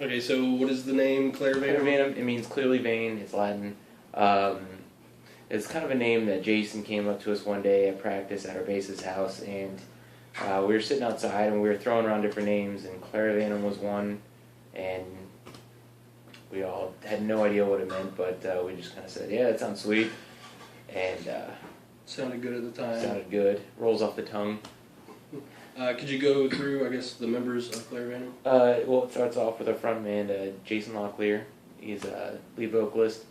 Okay, so what is the name, Clara Clara Vanum? Vanum, it means clearly vain. It's Latin. Um, it's kind of a name that Jason came up to us one day at practice at our bassist house, and we were sitting outside and we were throwing around different names, and Clara Vanum was one, and we all had no idea what it meant, but we just kind of said, yeah, that sounds sweet, and Sounded good at the time. sounded good. Rolls off the tongue. Could you go through, I guess, the members of Clara Vanum? Well, it starts off with our frontman, Jason Locklear. He's a lead vocalist.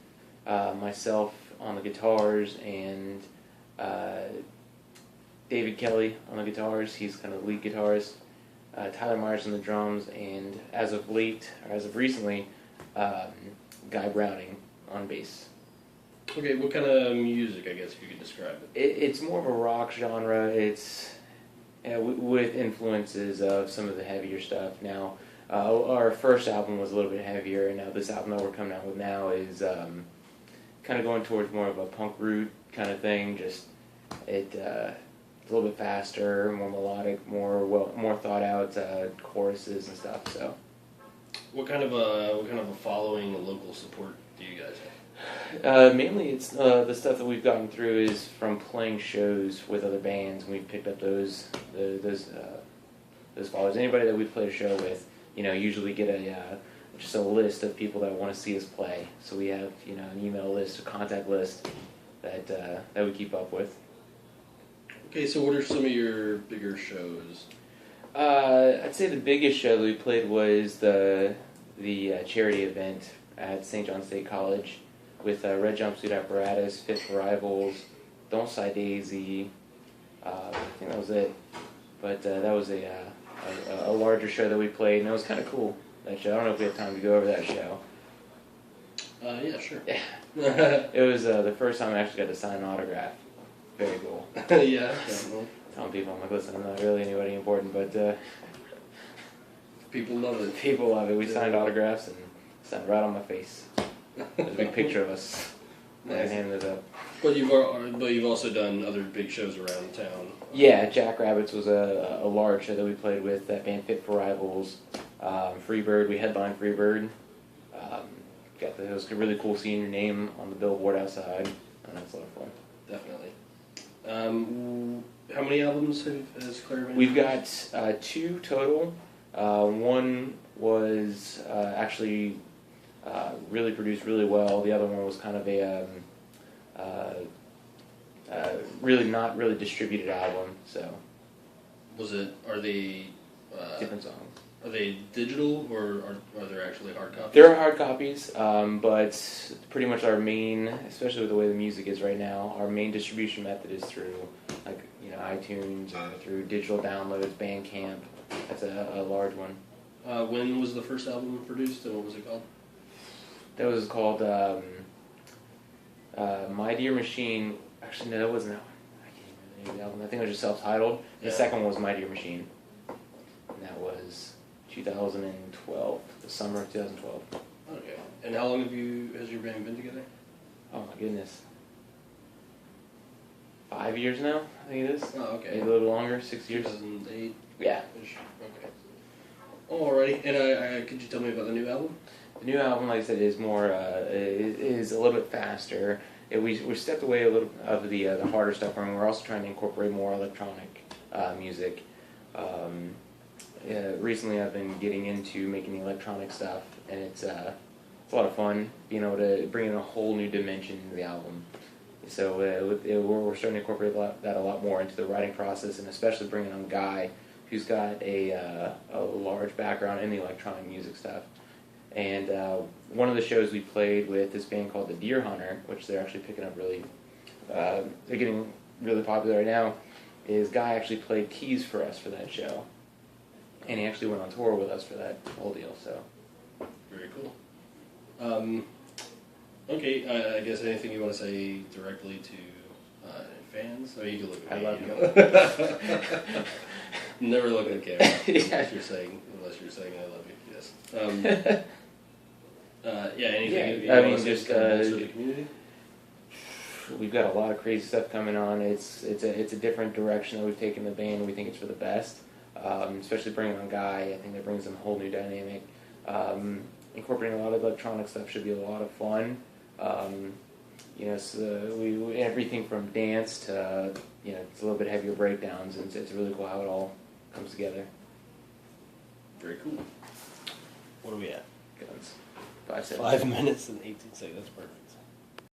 Myself on the guitars, and David Kelly on the guitars. He's kind of the lead guitarist. Tyler Myers on the drums, and as of recently, Guy Browning on bass. Okay, what kind of music, I guess, if you could describe it? It's more of a rock genre. It's with influences of some of the heavier stuff. Now, our first album was a little bit heavier, and now this album that we're coming out with now is kind of going towards more of a punk root kind of thing. Just it's a little bit faster, more melodic, more thought out choruses and stuff. So, What kind of a following, local support do you guys have? mainly it's the stuff that we've gotten through is from playing shows with other bands, and we've picked up those followers. Anybody that we've played a show with, usually get just a list of people that want to see us play. So we have an email list, a contact list that we keep up with. Okay, so what are some of your bigger shows? I'd say the biggest show that we played was the charity event at St. John State College with Red Jumpsuit Apparatus, Fit for Rivals, Don't Sigh Daisy. I think that was it. But that was a larger show that we played, and it was kind of cool, that show. I don't know if we have time to go over that show. Yeah, sure. Yeah. It was the first time I actually got to sign an autograph. Very cool. Yeah, definitely. Telling people, I'm like, listen, I'm not really anybody important, but People love it. people love it. We signed autographs and signed right on my face. There's a big picture of us. Nice. And handed it up. But you've also done other big shows around town. Yeah, Jackrabbits was a large show that we played with. That band Fit for Rivals. Freebird, we headlined Freebird. It was really cool seeing your name on the billboard outside. And that's a lot of fun. Definitely. How many albums has Clara Vanum? We've got 2 total. One was actually really produced really well. The other one was kind of a really not really distributed album. So. Are they Different songs. Are they digital, or are there actually hard copies? There are hard copies, but pretty much our main, especially with the way the music is right now, our main distribution method is through iTunes or through digital downloads, Bandcamp. That's a large one. When was the first album produced, and what was it called? That was called My Dear Machine. Actually, no, that wasn't that one. I can't remember the name of the album. I think it was just self-titled. The second one was My Dear Machine. And that was 2012, the summer of 2012. Okay. And how long has your band been together? Oh my goodness. 5 years now, I think it is. Oh, okay. Maybe a little longer, 6 years. 2008? Yeah. Okay. Alrighty. And could you tell me about the new album? The new album, like I said, is more is a little bit faster. We stepped away a little of the harder stuff, and we're also trying to incorporate more electronic music. Recently, I've been getting into making the electronic stuff, and it's a lot of fun being able to bring in a whole new dimension into the album. So we're starting to incorporate that a lot more into the writing process, and especially bringing on Guy, who's got a large background in the electronic music stuff. And one of the shows we played with this band called The Deer Hunter, which they're actually picking up really, they're getting really popular right now, is Guy actually played keys for us for that show. And he actually went on tour with us for that whole deal, so. Very cool. Okay, I guess anything you want to say directly to fans? Or you can look at me. I love you. Never look at the camera Yeah. unless you're saying I love you. Yes. Anything you want to say just to the community? we've got a lot of crazy stuff coming on. It's a different direction that we've taken the band. We think it's for the best, especially bringing on Guy. I think that brings them a whole new dynamic. Incorporating a lot of electronic stuff should be a lot of fun. So we everything from dance to it's a little bit heavier breakdowns, and it's really cool how it all comes together. Very cool. What are we at? Guns. 5 seconds. 5 minutes and 18 seconds. That's perfect.